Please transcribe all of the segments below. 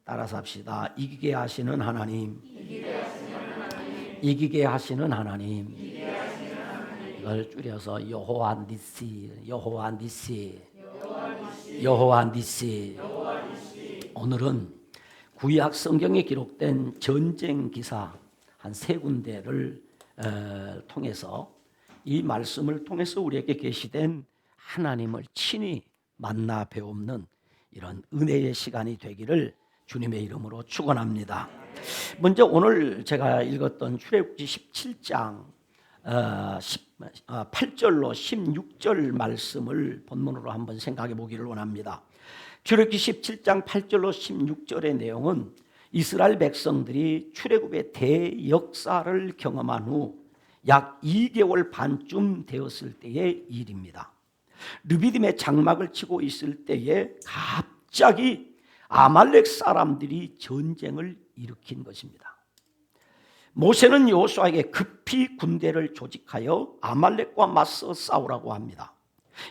따라서 합시다. 이기게 하시는 하나님, 이기게 하시는 하나님. 이걸 줄여서 여호와 니시, 여호와 니시, 여호와 니시. 오늘은 구약 성경에 기록된 전쟁 기사 한 세 군데를 통해서 이 말씀을 통해서 우리에게 계시된 하나님을 친히 만나 배우는 이런 은혜의 시간이 되기를 주님의 이름으로 축원합니다. 먼저 오늘 제가 읽었던 출애굽기 17장 8절로 16절 말씀을 본문으로 한번 생각해 보기를 원합니다. 출애굽기 17장 8절로 16절의 내용은 이스라엘 백성들이 출애굽의 대역사를 경험한 후 약 2개월 반쯤 되었을 때의 일입니다. 르비딤의 장막을 치고 있을 때에 갑자기 아말렉 사람들이 전쟁을 일으킨 것입니다. 모세는 여호수아에게 급히 군대를 조직하여 아말렉과 맞서 싸우라고 합니다.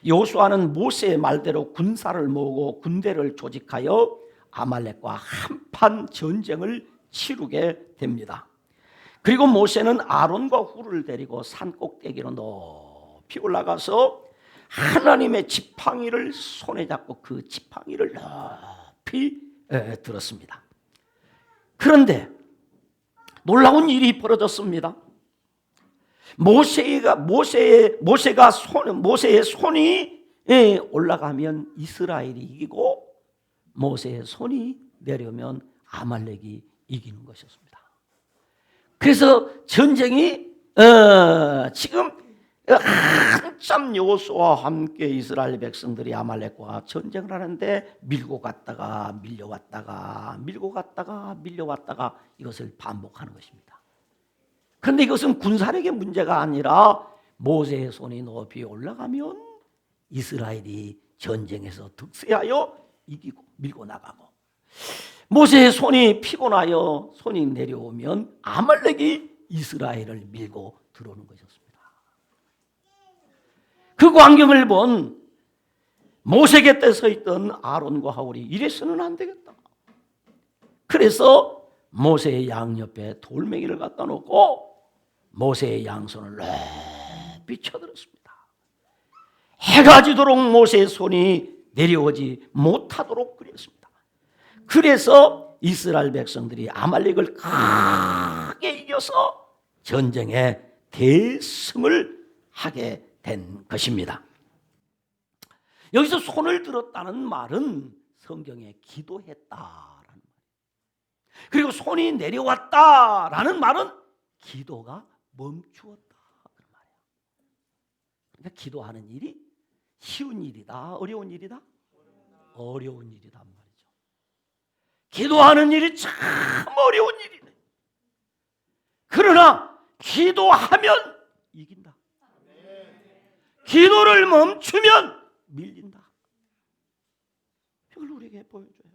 여호수아는 모세의 말대로 군사를 모으고 군대를 조직하여 아말렉과 한판 전쟁을 치르게 됩니다. 그리고 모세는 아론과 훌을 데리고 산 꼭대기로 높이 올라가서 하나님의 지팡이를 손에 잡고 그 지팡이를 높이 들었습니다. 그런데 놀라운 일이 벌어졌습니다. 모세의 손이 올라가면 이스라엘이 이기고 모세의 손이 내려오면 아말렉이 이기는 것이었습니다. 그래서 전쟁이 지금 한참 여호수아와 함께 이스라엘 백성들이 아말렉과 전쟁을 하는데 밀고 갔다가 밀려왔다가 밀고 갔다가 밀려왔다가 이것을 반복하는 것입니다. 그런데 이것은 군사력의 문제가 아니라 모세의 손이 높이 올라가면 이스라엘이 전쟁에서 득세하여 이기고 밀고 나가고, 모세의 손이 피곤하여 손이 내려오면 아말렉이 이스라엘을 밀고 들어오는 것이었습니다. 그 광경을 본 모세 곁에 서 있던 아론과 하울이 이래서는 안 되겠다. 그래서 모세의 양옆에 돌멩이를 갖다 놓고 모세의 양손을 높이 쳐들었습니다. 해가 지도록 모세의 손이 내려오지 못하도록 그랬습니다. 그래서 이스라엘 백성들이 아말렉을 크게 이겨서 전쟁에 대승을 하게 된 것입니다. 여기서 손을 들었다는 말은 성경에 기도했다라는 말이에요. 그리고 손이 내려왔다라는 말은 기도가 멈추었다 그런 말이에요. 그러니까 기도하는 일이 쉬운 일이다, 어려운 일이다? 어려운 일이다 말이죠. 기도하는 일이 참 어려운 일이네. 그러나 기도하면 이긴다. 기도를 멈추면 밀린다. 이걸 우리에게 보여줘요.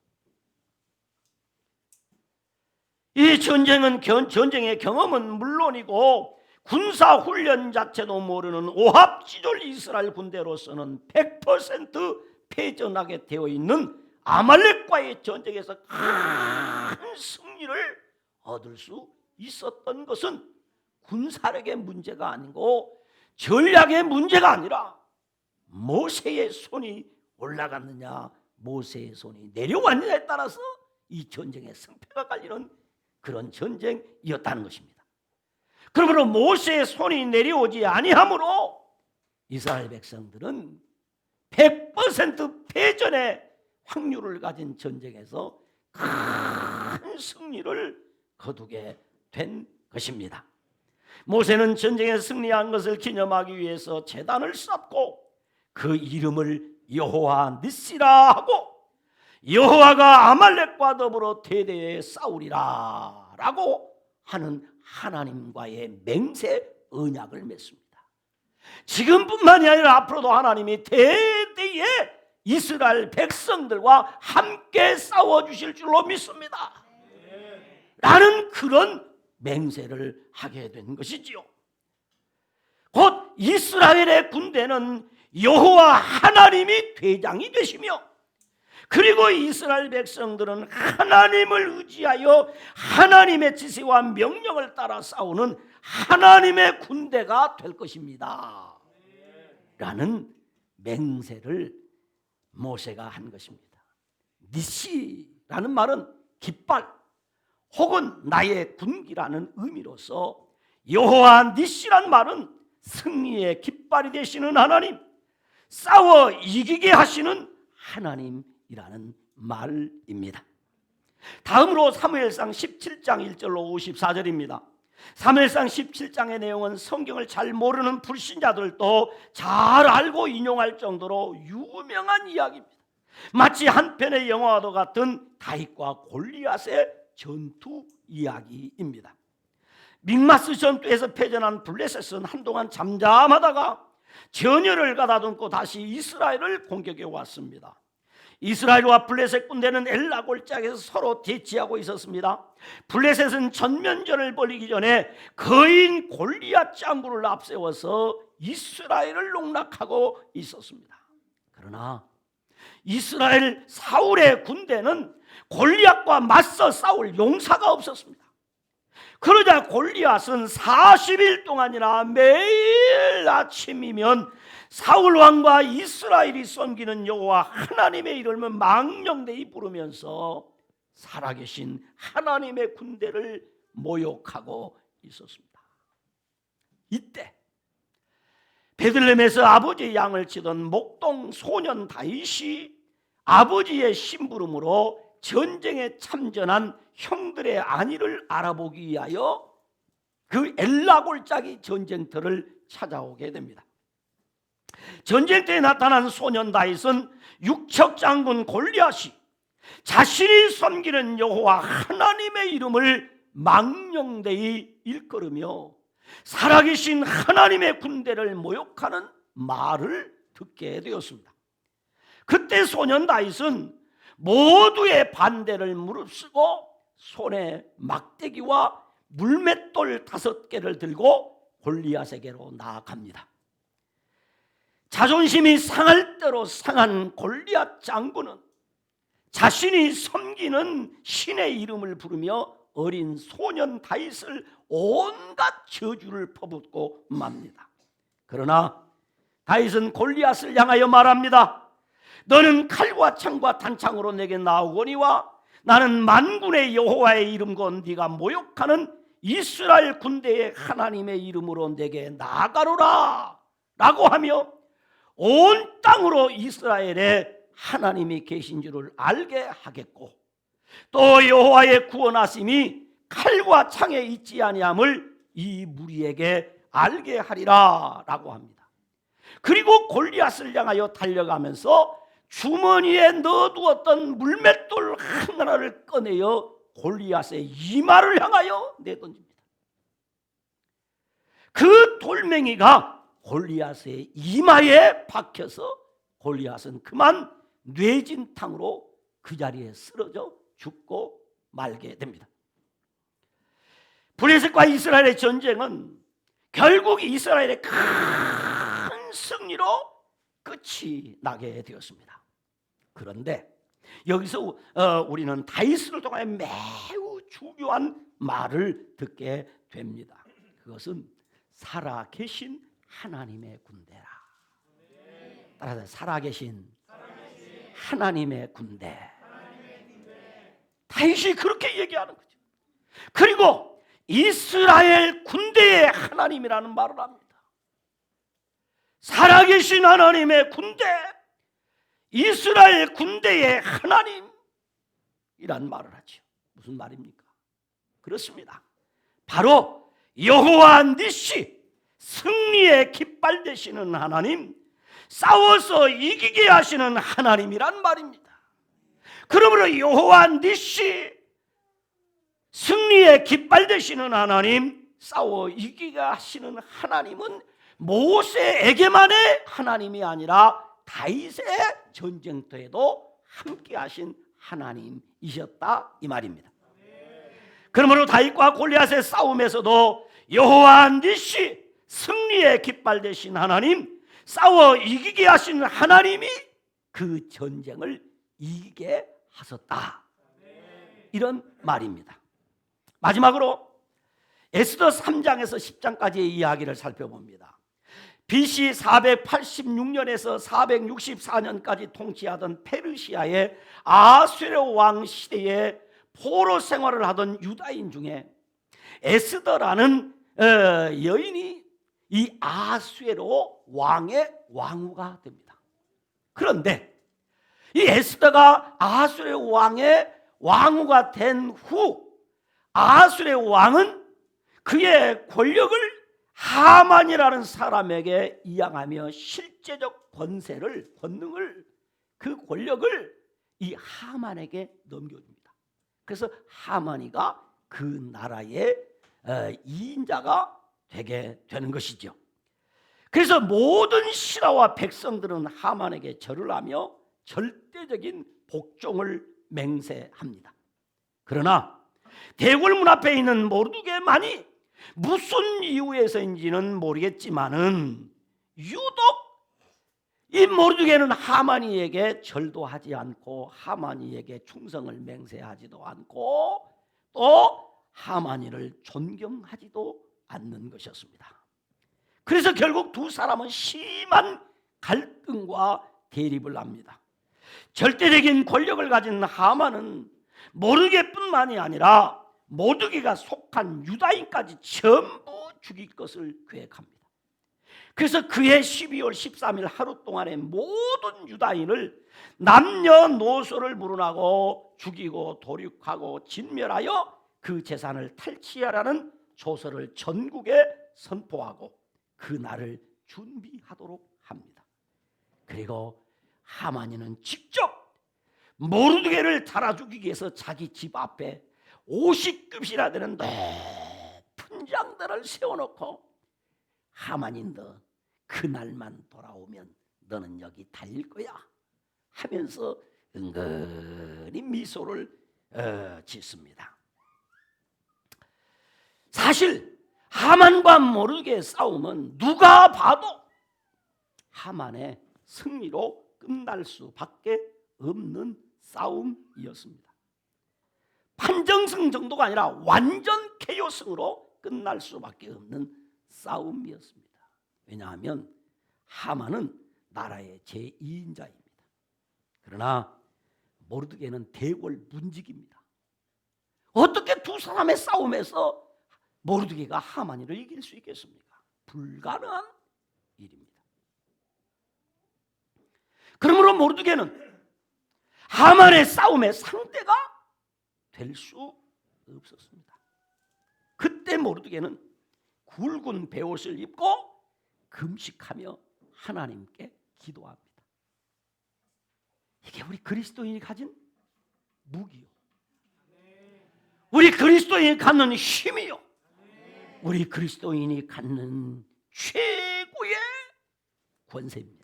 이 전쟁의 경험은 물론이고 군사훈련 자체도 모르는 오합지졸 이스라엘 군대로서는 100% 패전하게 되어 있는 아말렉과의 전쟁에서 큰 승리를 얻을 수 있었던 것은 군사력의 문제가 아니고 전략의 문제가 아니라 모세의 손이 올라갔느냐 모세의 손이 내려왔느냐에 따라서 이 전쟁의 승패가 갈리는 그런 전쟁이었다는 것입니다. 그러므로 모세의 손이 내려오지 아니하므로 이스라엘 백성들은 100% 패전의 확률을 가진 전쟁에서 큰 승리를 거두게 된 것입니다. 모세는 전쟁에 승리한 것을 기념하기 위해서 제단을 쌓고 그 이름을 여호와 니시라 하고 여호와가 아말렉과 더불어 대대에 싸우리라 라고 하는 하나님과의 맹세 언약을 맺습니다. 지금뿐만이 아니라 앞으로도 하나님이 대대에 이스라엘 백성들과 함께 싸워주실 줄로 믿습니다. 라는 그런 맹세를 하게 된 것이지요. 곧 이스라엘의 군대는 여호와 하나님이 대장이 되시며 그리고 이스라엘 백성들은 하나님을 의지하여 하나님의 지시와 명령을 따라 싸우는 하나님의 군대가 될 것입니다 라는 맹세를 모세가 한 것입니다. 니시라는 말은 깃발 혹은 나의 군기라는 의미로서 여호와 니시란 말은 승리의 깃발이 되시는 하나님, 싸워 이기게 하시는 하나님이라는 말입니다. 다음으로 사무엘상 17장 1절로 54절입니다. 사무엘상 17장의 내용은 성경을 잘 모르는 불신자들도 잘 알고 인용할 정도로 유명한 이야기입니다. 마치 한 편의 영화와도 같은 다윗과 골리앗의 전투 이야기입니다. 믹마스 전투에서 패전한 블레셋은 한동안 잠잠하다가 전열을 가다듬고 다시 이스라엘을 공격해 왔습니다. 이스라엘과 블레셋 군대는 엘라 골짜기에서 서로 대치하고 있었습니다. 블레셋은 전면전을 벌이기 전에 거인 골리앗 장군을 앞세워서 이스라엘을 농락하고 있었습니다. 그러나 이스라엘 사울의 군대는 골리앗과 맞서 싸울 용사가 없었습니다. 그러자 골리앗은 40일 동안이나 매일 아침이면 사울 왕과 이스라엘이 섬기는 여호와 하나님의 이름을 망령되이 부르면서 살아계신 하나님의 군대를 모욕하고 있었습니다. 이때 베들레헴에서 아버지의 양을 치던 목동 소년 다윗이 아버지의 심부름으로 전쟁에 참전한 형들의 안위를 알아보기 위하여 그 엘라 골짜기 전쟁터를 찾아오게 됩니다. 전쟁터에 나타난 소년 다윗은 육척 장군 골리앗이 자신이 섬기는 여호와 하나님의 이름을 망령되이 일컬으며 살아계신 하나님의 군대를 모욕하는 말을 듣게 되었습니다. 그때 소년 다윗은 모두의 반대를 무릅쓰고 손에 막대기와 물맷돌 5개를 들고 골리앗에게로 나아갑니다. 자존심이 상할 대로 상한 골리앗 장군은 자신이 섬기는 신의 이름을 부르며 어린 소년 다윗을 온갖 저주를 퍼붓고 맙니다. 그러나 다윗은 골리앗을 향하여 말합니다. 너는 칼과 창과 단창으로 내게 나오거니와 나는 만군의 여호와의 이름과 네가 모욕하는 이스라엘 군대의 하나님의 이름으로 내게 나아가로라 라고 하며 온 땅으로 이스라엘에 하나님이 계신 줄을 알게 하겠고 또 여호와의 구원하심이 칼과 창에 있지 아니함을 이 무리에게 알게 하리라 라고 합니다. 그리고 골리앗을 향하여 달려가면서 주머니에 넣어두었던 물맷돌 하나를 꺼내어 골리앗의 이마를 향하여 내던집니다. 그 돌멩이가 골리앗의 이마에 박혀서 골리앗은 그만 뇌진탕으로 그 자리에 쓰러져 죽고 말게 됩니다. 블레셋과 이스라엘의 전쟁은 결국 이스라엘의 큰 승리로 끝이 나게 되었습니다. 그런데 여기서 우리는 다윗을 통하여 매우 중요한 말을 듣게 됩니다. 그것은 살아계신 하나님의 군대라. 따라서 살아계신 하나님의 군대. 다윗이 그렇게 얘기하는 거죠. 그리고 이스라엘 군대의 하나님이라는 말을 합니다. 살아계신 하나님의 군대, 이스라엘 군대의 하나님이란 말을 하죠. 무슨 말입니까? 그렇습니다. 바로 여호와 니시, 승리의 깃발 되시는 하나님, 싸워서 이기게 하시는 하나님이란 말입니다. 그러므로 여호와 니시, 승리의 깃발 되시는 하나님, 싸워 이기게 하시는 하나님은 모세에게만의 하나님이 아니라 다윗의 전쟁터에도 함께 하신 하나님이셨다 이 말입니다. 그러므로 다윗과 골리앗의 싸움에서도 여호와 니시, 승리의 깃발 되신 하나님, 싸워 이기게 하신 하나님이 그 전쟁을 이기게 하셨다. 이런 말입니다. 마지막으로 에스더 3장에서 10장까지의 이야기를 살펴봅니다. BC 486년에서 464년까지 통치하던 페르시아의 아수에르 왕 시대에 포로 생활을 하던 유다인 중에 에스더라는 여인이 이 아수에르 왕의 왕후가 됩니다. 그런데 이 에스더가 아수에르 왕의 왕후가 된 후 아수에르 왕은 그의 권력을 하만이라는 사람에게 이양하며 실제적 권능을 그 권력을 이 하만에게 넘겨줍니다. 그래서 하만이가 그 나라의 2인자가 되게 되는 것이죠. 그래서 모든 신하와 백성들은 하만에게 절을 하며 절대적인 복종을 맹세합니다. 그러나 대궐문 앞에 있는 모르드게만이 무슨 이유에서인지는 모르겠지만은 유독 이 모르드게는 하만이에게 절도 하지 않고 하만이에게 충성을 맹세하지도 않고 또 하만이를 존경하지도 않는 것이었습니다. 그래서 결국 두 사람은 심한 갈등과 대립을 합니다. 절대적인 권력을 가진 하만은 모르드게뿐만이 아니라 모르드게가 속한 유다인까지 전부 죽일 것을 계획합니다. 그래서 그해 12월 13일 하루 동안에 모든 유다인을 남녀노소를 물어나고 죽이고 도륙하고 진멸하여 그 재산을 탈취하라는 조서를 전국에 선포하고 그 날을 준비하도록 합니다. 그리고 하만이는 직접 모르드게를 달아 죽이기 위해서 자기 집 앞에 50급이나 되는 높은 장대를 세워놓고 하만인 너 그날만 돌아오면 너는 여기 달릴 거야 하면서 은근히 미소를 짓습니다. 사실 하만과 모르드게의 싸움은 누가 봐도 하만의 승리로 끝날 수밖에 없는 싸움이었습니다. 판정승 정도가 아니라 완전 KO승으로 끝날 수밖에 없는 싸움이었습니다. 왜냐하면 하만은 나라의 제2인자입니다. 그러나 모르드게는 대궐 문직입니다. 어떻게 두 사람의 싸움에서 모르드게가 하만이를 이길 수 있겠습니까? 불가능한 일입니다. 그러므로 모르드게는 하만의 싸움의 상대가 될 수 없었습니다. 그때 모르드게는 굵은 베옷을 입고 금식하며 하나님께 기도합니다. 이게 우리 그리스도인이 가진 무기요, 우리 그리스도인이 갖는 힘이요, 우리 그리스도인이 갖는 최고의 권세입니다.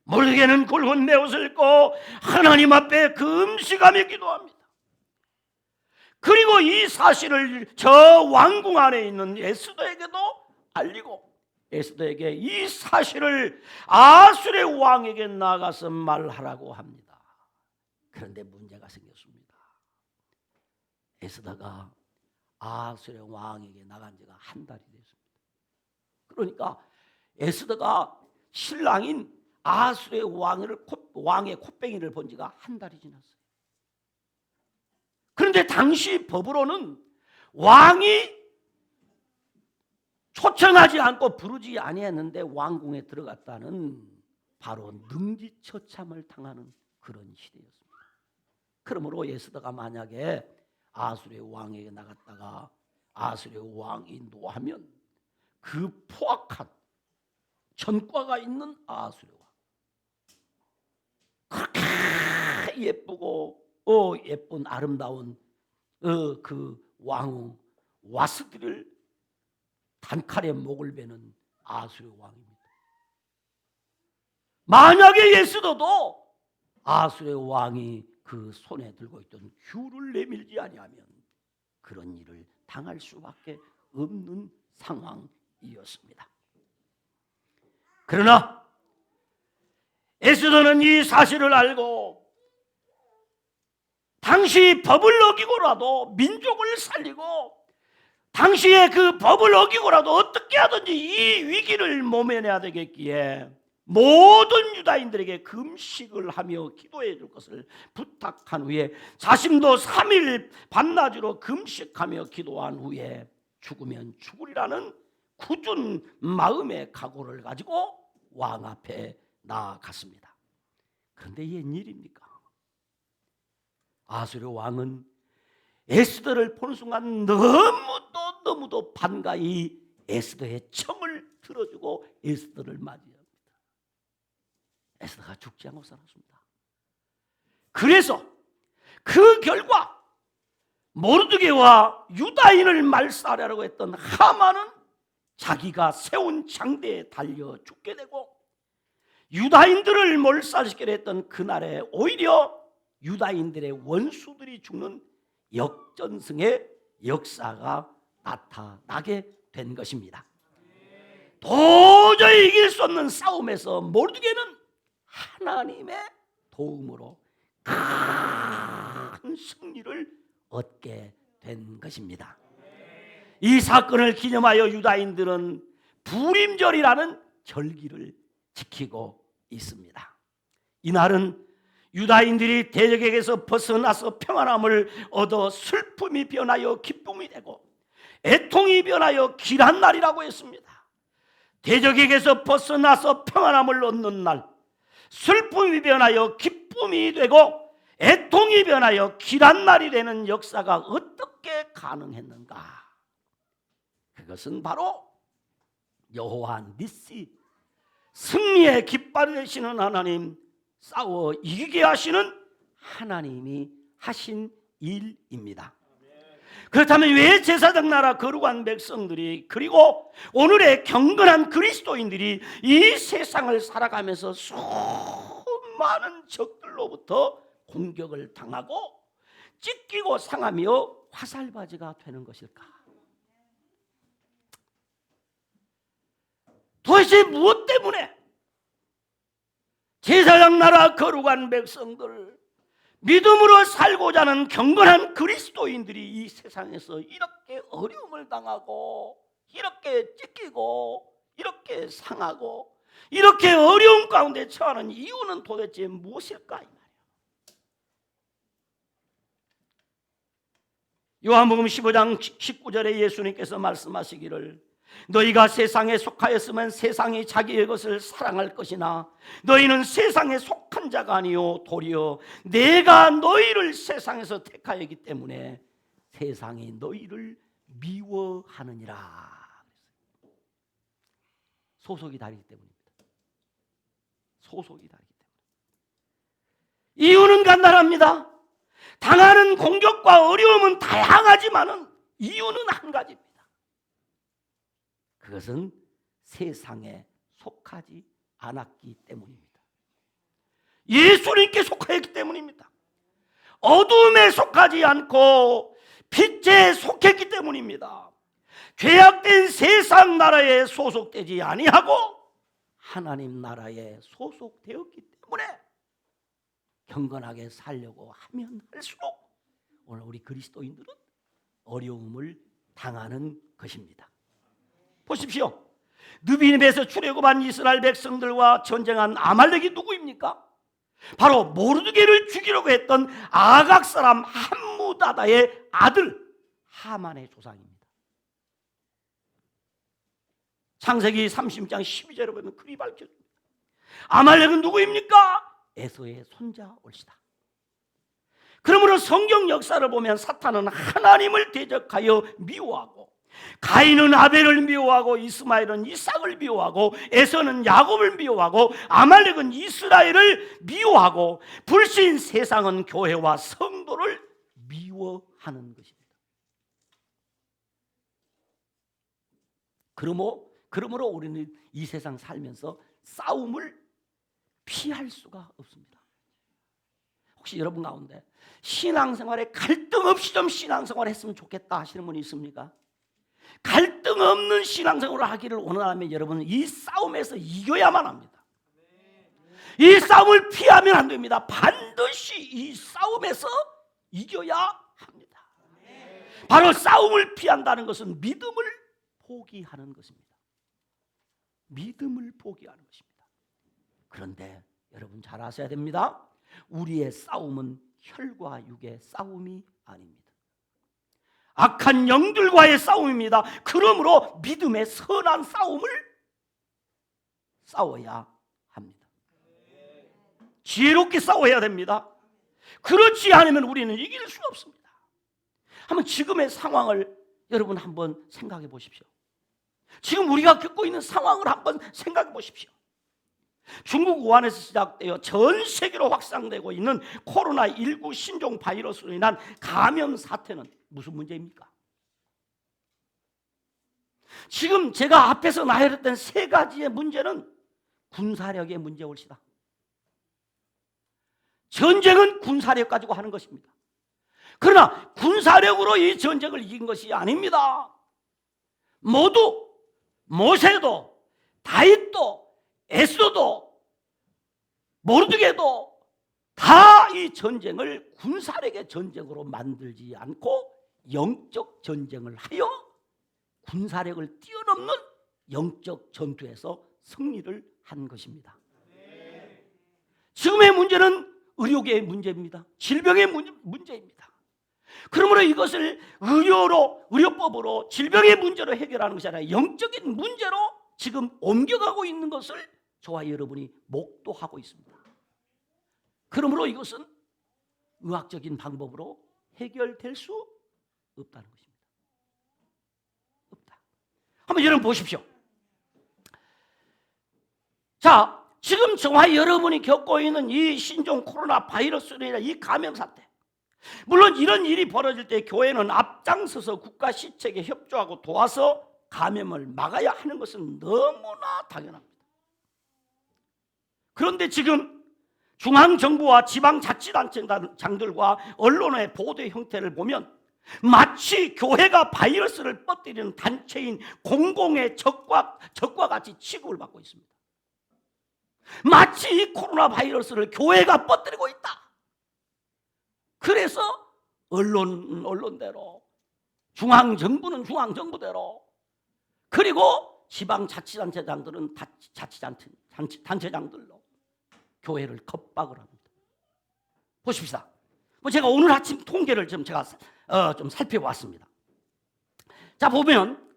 모르드게는 굵은 베옷을 입고 하나님 앞에 금식하며 기도합니다. 그리고 이 사실을 저 왕궁 안에 있는 에스더에게도 알리고 에스더에게 이 사실을 아수르 왕에게 나가서 말하라고 합니다. 그런데 문제가 생겼습니다. 에스더가 아수르 왕에게 나간 지가 한 달이 됐습니다. 그러니까 에스더가 신랑인 아수르 왕의 콧뱅이를 본 지가 한 달이 지났어요. 그런데 당시 법으로는 왕이 초청하지 않고 부르지 아니했는데 왕궁에 들어갔다는 바로 능지처참을 당하는 그런 시대였습니다. 그러므로 에스더가 만약에 아수르 왕에게 나갔다가 아수르 왕이 노하면 그 포악한 전과가 있는 아수르 왕, 그렇게 예쁘고 예쁜 아름다운 그 왕후 와스디를 단칼에 목을 베는 아수르 왕입니다. 만약에 에스더도 아수르 왕이 그 손에 들고 있던 규를 내밀지 아니하면 그런 일을 당할 수밖에 없는 상황이었습니다. 그러나 에스더는 이 사실을 알고 당시 법을 어기고라도 민족을 살리고 당시에 그 법을 어기고라도 어떻게 하든지 이 위기를 모면해야 되겠기에 모든 유다인들에게 금식을 하며 기도해 줄 것을 부탁한 후에 자신도 3일 밤낮으로 금식하며 기도한 후에 죽으면 죽으리라는 굳은 마음의 각오를 가지고 왕 앞에 나아갔습니다. 그런데 웬일입니까? 아수르 왕은 에스더를 보는 순간 너무도 반가이 에스더의 청을 들어주고 에스더를 맞이합니다. 에스더가 죽지 않고 살았습니다. 그래서 그 결과 모르드게와 유다인을 말살하려고 했던 하만은 자기가 세운 장대에 달려 죽게 되고, 유다인들을 몰살시키려 했던 그날에 오히려 유다인들의 원수들이 죽는 역전승의 역사가 나타나게 된 것입니다. 도저히 이길 수 없는 싸움에서 모르드게는 하나님의 도움으로 큰 승리를 얻게 된 것입니다. 이 사건을 기념하여 유다인들은 부림절이라는 절기를 지키고 있습니다. 이날은 유다인들이 대적에게서 벗어나서 평안함을 얻어 슬픔이 변하여 기쁨이 되고 애통이 변하여 길한 날이라고 했습니다. 대적에게서 벗어나서 평안함을 얻는 날, 슬픔이 변하여 기쁨이 되고 애통이 변하여 길한 날이 되는 역사가 어떻게 가능했는가? 그것은 바로 여호와 니시, 승리의 깃발이 되시는 하나님, 싸워 이기게 하시는 하나님이 하신 일입니다. 그렇다면 왜 제사장 나라 거룩한 백성들이, 그리고 오늘의 경건한 그리스도인들이 이 세상을 살아가면서 수많은 적들로부터 공격을 당하고 찢기고 상하며 화살바지가 되는 것일까? 도대체 무엇 때문에 제사장 나라 거룩한 백성들, 믿음으로 살고자 하는 경건한 그리스도인들이 이 세상에서 이렇게 어려움을 당하고 이렇게 찢기고 이렇게 상하고 이렇게 어려움 가운데 처하는 이유는 도대체 무엇일까? 이 말이에요. 요한복음 15장 19절에 예수님께서 말씀하시기를, 너희가 세상에 속하였으면 세상이 자기의 것을 사랑할 것이나 너희는 세상에 속한 자가 아니요 도리어 내가 너희를 세상에서 택하였기 때문에 세상이 너희를 미워하느니라. 소속이 다르기 때문입니다. 소속이 다르기 때문에. 이유는 간단합니다. 당하는 공격과 어려움은 다양하지만은 이유는 한 가지입니다. 그것은 세상에 속하지 않았기 때문입니다. 예수님께 속하였기 때문입니다. 어둠에 속하지 않고 빛에 속했기 때문입니다. 죄악된 세상 나라에 소속되지 아니하고 하나님 나라에 소속되었기 때문에 경건하게 살려고 하면 할수록 오늘 우리 그리스도인들은 어려움을 당하는 것입니다. 보십시오. 느비님에서 출애굽한 이스라엘 백성들과 전쟁한 아말렉이 누구입니까? 바로 모르드게를 죽이려고 했던 아각 사람 함무다다의 아들 하만의 조상입니다. 창세기 30장 12절에 보면 그리 밝혀집니다. 아말렉은 누구입니까? 에서의 손자 올시다. 그러므로 성경 역사를 보면 사탄은 하나님을 대적하여 미워하고, 가인은 아벨을 미워하고, 이스마엘은 이삭을 미워하고, 에서는 야곱을 미워하고, 아말렉은 이스라엘을 미워하고, 불신 세상은 교회와 성도를 미워하는 것입니다. 그러므로 우리는 이 세상 살면서 싸움을 피할 수가 없습니다. 혹시 여러분 가운데 신앙생활에 갈등 없이 좀 신앙생활 했으면 좋겠다 하시는 분이 있습니까? 갈등 없는 신앙생활을 하기를 원하면 여러분은 이 싸움에서 이겨야만 합니다. 이 싸움을 피하면 안 됩니다. 반드시 이 싸움에서 이겨야 합니다. 바로 싸움을 피한다는 것은 믿음을 포기하는 것입니다. 믿음을 포기하는 것입니다. 그런데 여러분 잘 아셔야 됩니다. 우리의 싸움은 혈과 육의 싸움이 아닙니다. 악한 영들과의 싸움입니다. 그러므로 믿음의 선한 싸움을 싸워야 합니다. 지혜롭게 싸워야 됩니다. 그렇지 않으면 우리는 이길 수 없습니다. 한번 지금의 상황을 여러분 한번 생각해 보십시오. 지금 우리가 겪고 있는 상황을 한번 생각해 보십시오. 중국 우한에서 시작되어 전 세계로 확산되고 있는 코로나19 신종 바이러스로 인한 감염 사태는 무슨 문제입니까? 지금 제가 앞에서 나열했던 세 가지의 문제는 군사력의 문제올시다. 전쟁은 군사력 가지고 하는 것입니다. 그러나 군사력으로 이 전쟁을 이긴 것이 아닙니다. 모두 모세도 다윗도 에스더도 모르드게도 다 이 전쟁을 군사력의 전쟁으로 만들지 않고 영적 전쟁을 하여 군사력을 뛰어넘는 영적 전투에서 승리를 한 것입니다. 지금의 문제는 의료계의 문제입니다. 질병의 문제입니다. 그러므로 이것을 의료법으로 질병의 문제로 해결하는 것이 아니라 영적인 문제로 지금 옮겨가고 있는 것을 저와 여러분이 목도하고 있습니다. 그러므로 이것은 의학적인 방법으로 해결될 수 없다는 것입니다. 없다. 한번 여러분 보십시오. 자, 지금 저와 여러분이 겪고 있는 이 신종 코로나 바이러스로 인한 이 감염 사태, 물론 이런 일이 벌어질 때 교회는 앞장서서 국가 시책에 협조하고 도와서 감염을 막아야 하는 것은 너무나 당연합니다. 그런데 지금 중앙정부와 지방자치단체장들과 언론의 보도 형태를 보면 마치 교회가 바이러스를 퍼뜨리는 단체인 공공의 적과 같이 취급을 받고 있습니다. 마치 이 코로나 바이러스를 교회가 퍼뜨리고 있다. 그래서 언론대로, 중앙정부는 중앙정부대로, 그리고 지방자치단체장들은 자치단체장들로 교회를 겁박을 합니다. 보십시다. 제가 오늘 아침 통계를 좀 살펴봤습니다. 자, 보면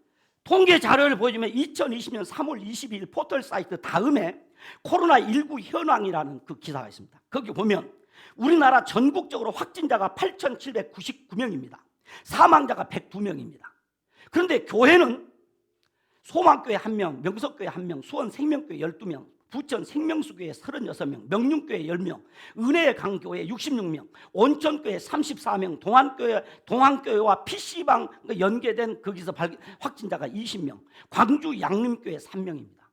통계 자료를 보여주면 2020년 3월 22일 포털 사이트 다음에 코로나19 현황이라는 그 기사가 있습니다. 거기 보면 우리나라 전국적으로 확진자가 8,799명입니다. 사망자가 102명입니다. 그런데 교회는 소망교회 1명, 명석교회 1명, 수원생명교회 12명, 부천생명수교회 36명, 명륜교회 10명, 은혜의 강교회 66명, 온천교회 34명, 동안교회와 PC방 연계된 거기서 확진자가 20명, 광주 양림교회 3명입니다.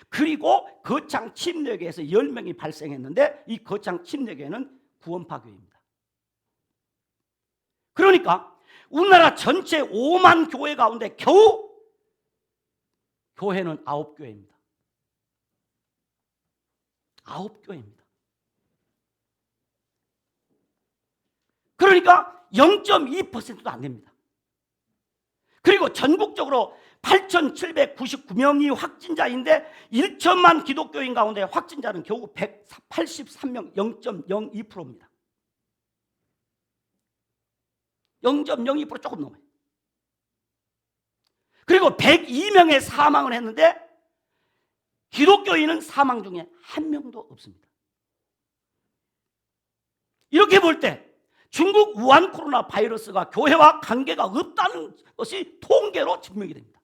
그리고 거창 침례교회에서 10명이 발생했는데 이 거창 침례교회는 구원파교회입니다. 그러니까 우리나라 전체 5만 교회 가운데 겨우 교회는 9교회입니다. 9교회입니다. 그러니까 0.2%도 안 됩니다. 그리고 전국적으로 8,799명이 확진자인데 1천만 기독교인 가운데 확진자는 겨우 183명, 0.02%입니다. 0.02% 조금 넘어요. 그리고 102명의 사망을 했는데 기독교인은 사망 중에 한 명도 없습니다. 이렇게 볼 때 중국 우한 코로나 바이러스가 교회와 관계가 없다는 것이 통계로 증명이 됩니다.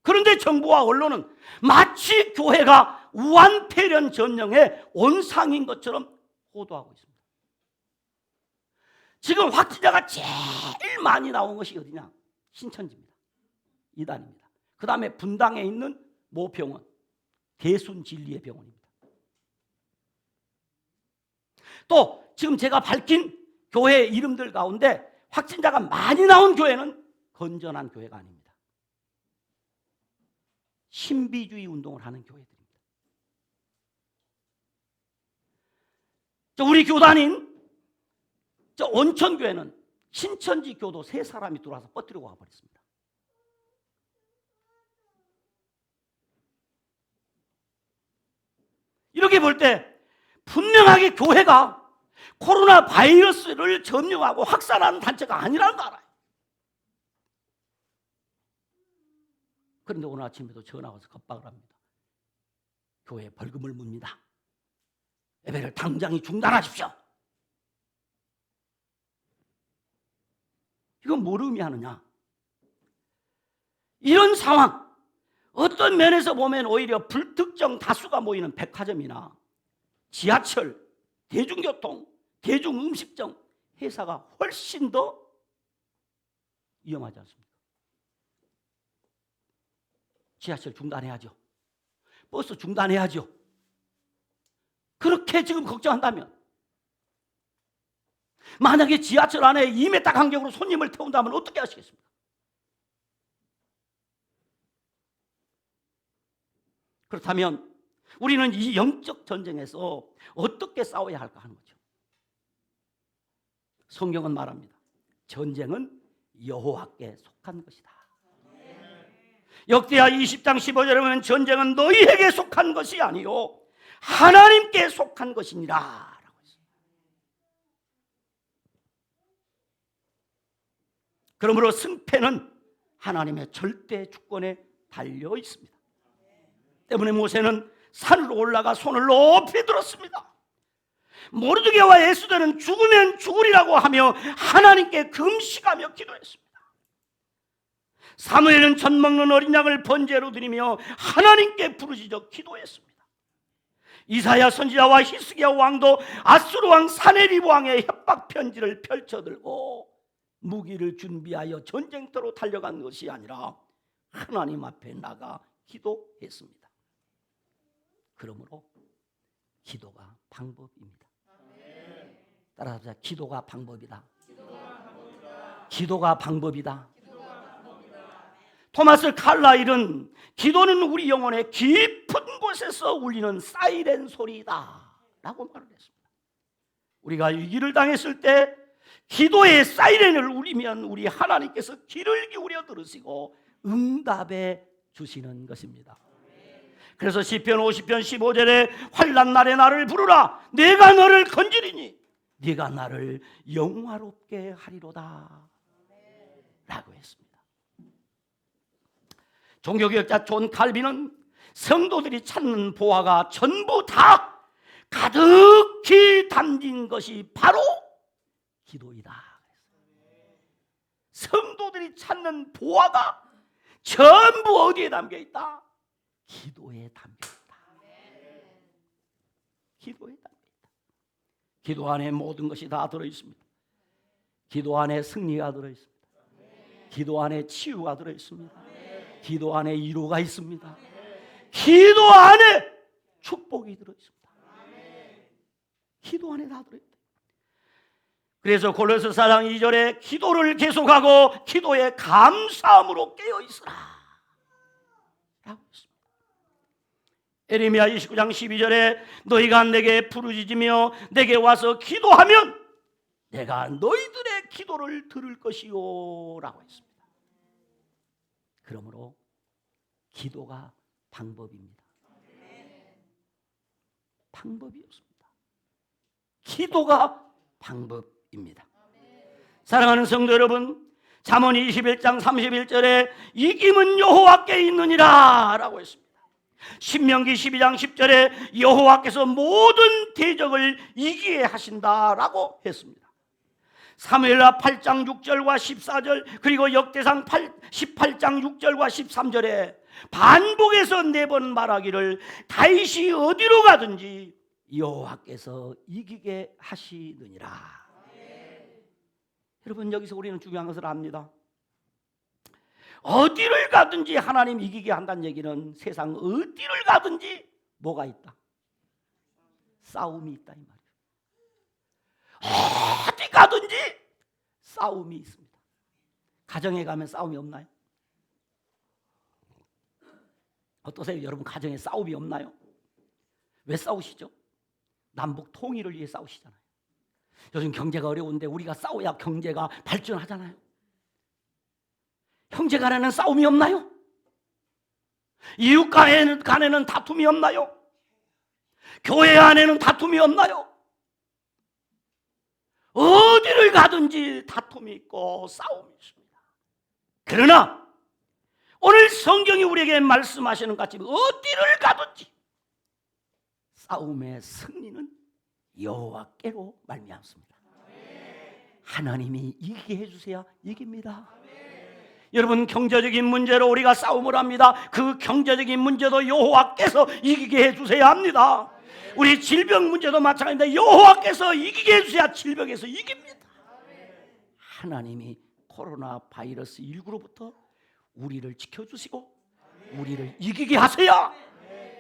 그런데 정부와 언론은 마치 교회가 우한 폐렴 전염의 원상인 것처럼 호도하고 있습니다. 지금 확진자가 제일 많이 나온 것이 어디냐? 신천지입니다. 이단입니다. 그 다음에 분당에 있는 모병원, 대순진리의 병원입니다. 또 지금 제가 밝힌 교회 이름들 가운데 확진자가 많이 나온 교회는 건전한 교회가 아닙니다. 신비주의 운동을 하는 교회들입니다. 우리 교단인 온천교회는 신천지 교도 3사람이 들어와서 퍼뜨리고 가버렸습니다. 이렇게 볼 때 분명하게 교회가 코로나 바이러스를 점령하고 확산하는 단체가 아니라는 거 알아요. 그런데 오늘 아침에도 전화 와서 겁박을 합니다. 교회에 벌금을 묻니다. 예배를 당장 중단하십시오. 이건 뭘 의미하느냐? 이런 상황, 어떤 면에서 보면 오히려 불특정 다수가 모이는 백화점이나 지하철, 대중교통, 대중음식점, 회사가 훨씬 더 위험하지 않습니까? 지하철 중단해야죠. 버스 중단해야죠. 그렇게 지금 걱정한다면, 만약에 지하철 안에 2m 간격으로 손님을 태운다면 어떻게 하시겠습니까? 그렇다면 우리는 이 영적 전쟁에서 어떻게 싸워야 할까 하는 거죠. 성경은 말합니다. 전쟁은 여호와께 속한 것이다. 역대하 20장 15절에 보면 전쟁은 너희에게 속한 것이 아니요 하나님께 속한 것이니라 라고 했습니다. 그러므로 승패는 하나님의 절대 주권에 달려 있습니다. 때문에 모세는 산으로 올라가 손을 높이 들었습니다. 모르드게와 에스더는 죽으면 죽으리라고 하며 하나님께 금식하며 기도했습니다. 사무엘은 젖 먹는 어린 양을 번제로 드리며 하나님께 부르짖어 기도했습니다. 이사야 선지자와 히스기야 왕도 아수르 왕 사네립 왕의 협박 편지를 펼쳐들고 무기를 준비하여 전쟁터로 달려간 것이 아니라 하나님 앞에 나가 기도했습니다. 그러므로 기도가 방법입니다. 따라서 기도가 방법이다. 기도가 방법이다. 토마스 칼라일은 기도는 우리 영혼의 깊은 곳에서 울리는 사이렌 소리다 라고 말을 했습니다. 우리가 위기를 당했을 때 기도의 사이렌을 울리면 우리 하나님께서 귀를 기울여 들으시고 응답해 주시는 것입니다. 그래서 시편 50편 15절에 환난 날에 나를 부르라 내가 너를 건지리니 네가 나를 영화롭게 하리로다 라고 했습니다. 종교개혁자 존 칼빈은 성도들이 찾는 보화가 전부 다 가득히 담긴 것이 바로 기도이다. 성도들이 찾는 보화가 전부 어디에 담겨 있다? 기도에 담겨 있다. 기도에 담겨 있다. 기도 안에 모든 것이 다 들어 있습니다. 기도 안에 승리가 들어 있습니다. 기도 안에 치유가 들어 있습니다. 기도 안에 위로가 있습니다. 기도 안에 축복이 들어 있습니다. 기도 안에 다 들어 있다. 그래서 골로새 4장 2절에 기도를 계속하고 기도에 감사함으로 깨어 있으라 라고 했습니다. 에레미야 29장 12절에 너희가 내게 부르짖으며 내게 와서 기도하면 내가 너희들의 기도를 들을 것이요 라고 했습니다. 그러므로 기도가 방법입니다. 방법이 없습니다. 기도가 방법입니다. 사랑하는 성도 여러분, 잠언 21장 31절에 이김은 여호와께 있느니라 라고 했습니다. 신명기 12장 10절에 여호와께서 모든 대적을 이기게 하신다라고 했습니다. 사무엘하 8장 6절과 14절 그리고 역대상 18장 6절과 13절에 반복해서 4번 말하기를 다윗이 어디로 가든지 여호와께서 이기게 하시느니라. 여러분, 여기서 우리는 중요한 것을 압니다. 어디를 가든지 하나님 이기게 한다는 얘기는 세상 어디를 가든지 뭐가 있다? 싸움이 있다 이 말이에요. 어디 가든지 싸움이 있습니다. 가정에 가면 싸움이 없나요? 어떠세요? 여러분 가정에 싸움이 없나요? 왜 싸우시죠? 남북 통일을 위해 싸우시잖아요. 요즘 경제가 어려운데 우리가 싸워야 경제가 발전하잖아요. 형제 간에는 싸움이 없나요? 이웃 간에는 다툼이 없나요? 교회 안에는 다툼이 없나요? 어디를 가든지 다툼이 있고 싸움이 있습니다. 그러나 오늘 성경이 우리에게 말씀하시는 것 같이 어디를 가든지 싸움의 승리는 여호와께로 말미암습니다. 하나님이 이기게 해주세야 이깁니다. 여러분, 경제적인 문제로 우리가 싸움을 합니다. 그 경제적인 문제도 여호와께서 이기게 해주셔야 합니다. 우리 질병 문제도 마찬가지인데 여호와께서 이기게 해주셔야 질병에서 이깁니다. 하나님이 코로나 바이러스 19로부터 우리를 지켜주시고 우리를 이기게 하셔야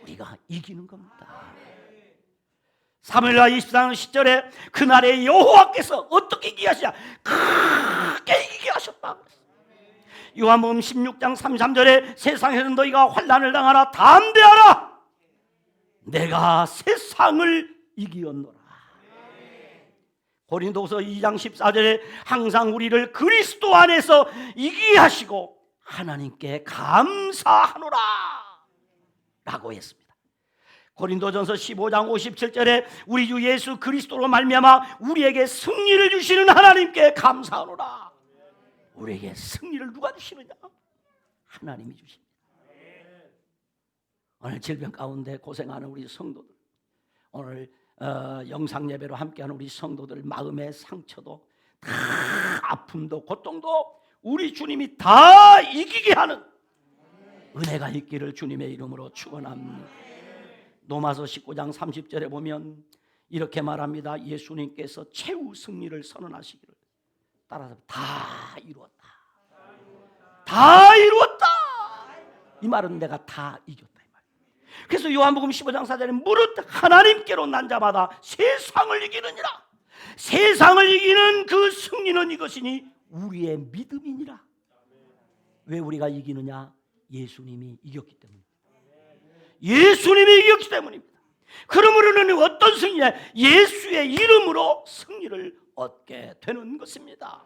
우리가 이기는 겁니다. 사무엘하 24장 10절에 그날에 여호와께서 어떻게 이기게 하시냐? 크게 이기게 하셨다. 요한복음 16장 33절에 세상에는 너희가 환난을 당하라 담대하라 내가 세상을 이기었노라. 고린도후서 2장 14절에 항상 우리를 그리스도 안에서 이기게 하시고 하나님께 감사하노라 라고 했습니다. 고린도전서 15장 57절에 우리 주 예수 그리스도로 말미암아 우리에게 승리를 주시는 하나님께 감사하노라. 우리에게 승리를 누가 주시느냐? 하나님이 주십니다. 오늘 질병 가운데 고생하는 우리 성도들, 오늘 영상 예배로 함께하는 우리 성도들 마음의 상처도 다 아픔도 고통도 우리 주님이 다 이기게 하는 은혜가 있기를 주님의 이름으로 축원합니다. 로마서 19장 30절에 보면 이렇게 말합니다. 예수님께서 최후 승리를 선언하시기를 따라서 다 이루었다. 다 이루었다. 이 말은 내가 다 이겼다 이 말이에요. 그래서 요한복음 15장 4절에 무릇 하나님께로 난 자마다 세상을 이기느니라. 세상을 이기는 그 승리는 이것이니 우리의 믿음이니라. 왜 우리가 이기느냐? 예수님이 이겼기 때문입니다. 예수님이 이겼기 때문입니다. 그러므로는 어떤 승리냐? 예수의 이름으로 승리를 얻게 되는 것입니다.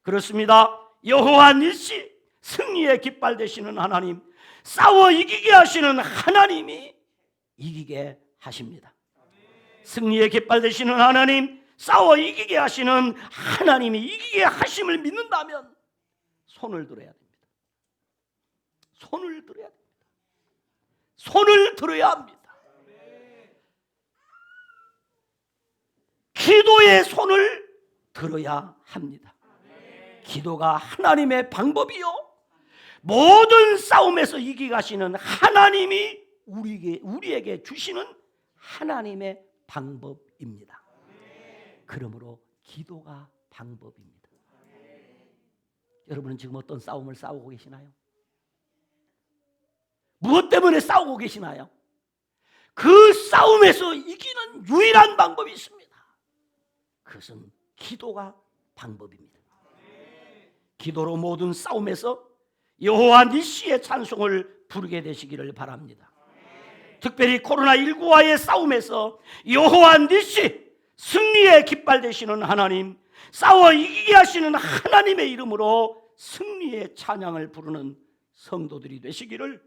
그렇습니다. 여호와 니시, 승리의 깃발 되시는 하나님, 싸워 이기게 하시는 하나님이 이기게 하십니다. 승리의 깃발 되시는 하나님, 싸워 이기게 하시는 하나님이 이기게 하심을 믿는다면 손을 들어야 됩니다. 손을 들어야 됩니다. 손을 들어야 합니다. 기도의 손을 들어야 합니다. 기도가 하나님의 방법이요, 모든 싸움에서 이기게 하시는 하나님이 우리에게 주시는 하나님의 방법입니다. 그러므로 기도가 방법입니다. 여러분은 지금 어떤 싸움을 싸우고 계시나요? 무엇 때문에 싸우고 계시나요? 그 싸움에서 이기는 유일한 방법이 있습니다. 그것은 기도가 방법입니다. 기도로 모든 싸움에서 여호와 니시의 찬송을 부르게 되시기를 바랍니다. 특별히 코로나19와의 싸움에서 여호와 니시, 승리의 깃발 되시는 하나님, 싸워 이기게 하시는 하나님의 이름으로 승리의 찬양을 부르는 성도들이 되시기를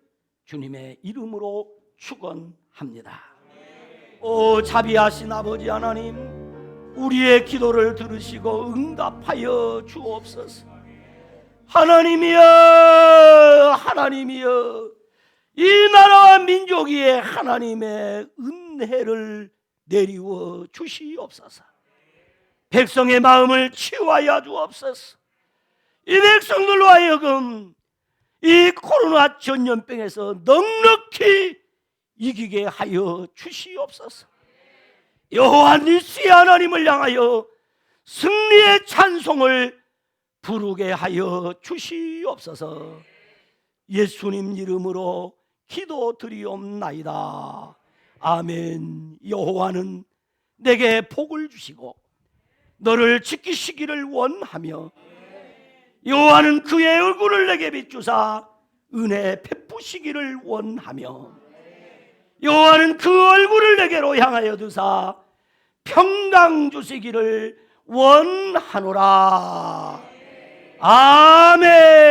주님의 이름으로 축원합니다. 오 자비하신 아버지 하나님, 우리의 기도를 들으시고 응답하여 주옵소서. 하나님이여, 하나님이여, 이 나라와 민족 위에 하나님의 은혜를 내리워 주시옵소서. 백성의 마음을 치유하여 주옵소서. 이 백성들로 하여금 이 코로나 전염병에서 넉넉히 이기게 하여 주시옵소서. 여호와 니시 하나님을 향하여 승리의 찬송을 부르게 하여 주시옵소서. 예수님 이름으로 기도드리옵나이다. 아멘. 여호와는 내게 복을 주시고 너를 지키시기를 원하며 여호와는 그의 얼굴을 내게 비추사 은혜 베푸시기를 원하며 여호와는 그 얼굴을 내게로 향하여 두사 평강 주시기를 원하노라. 아멘.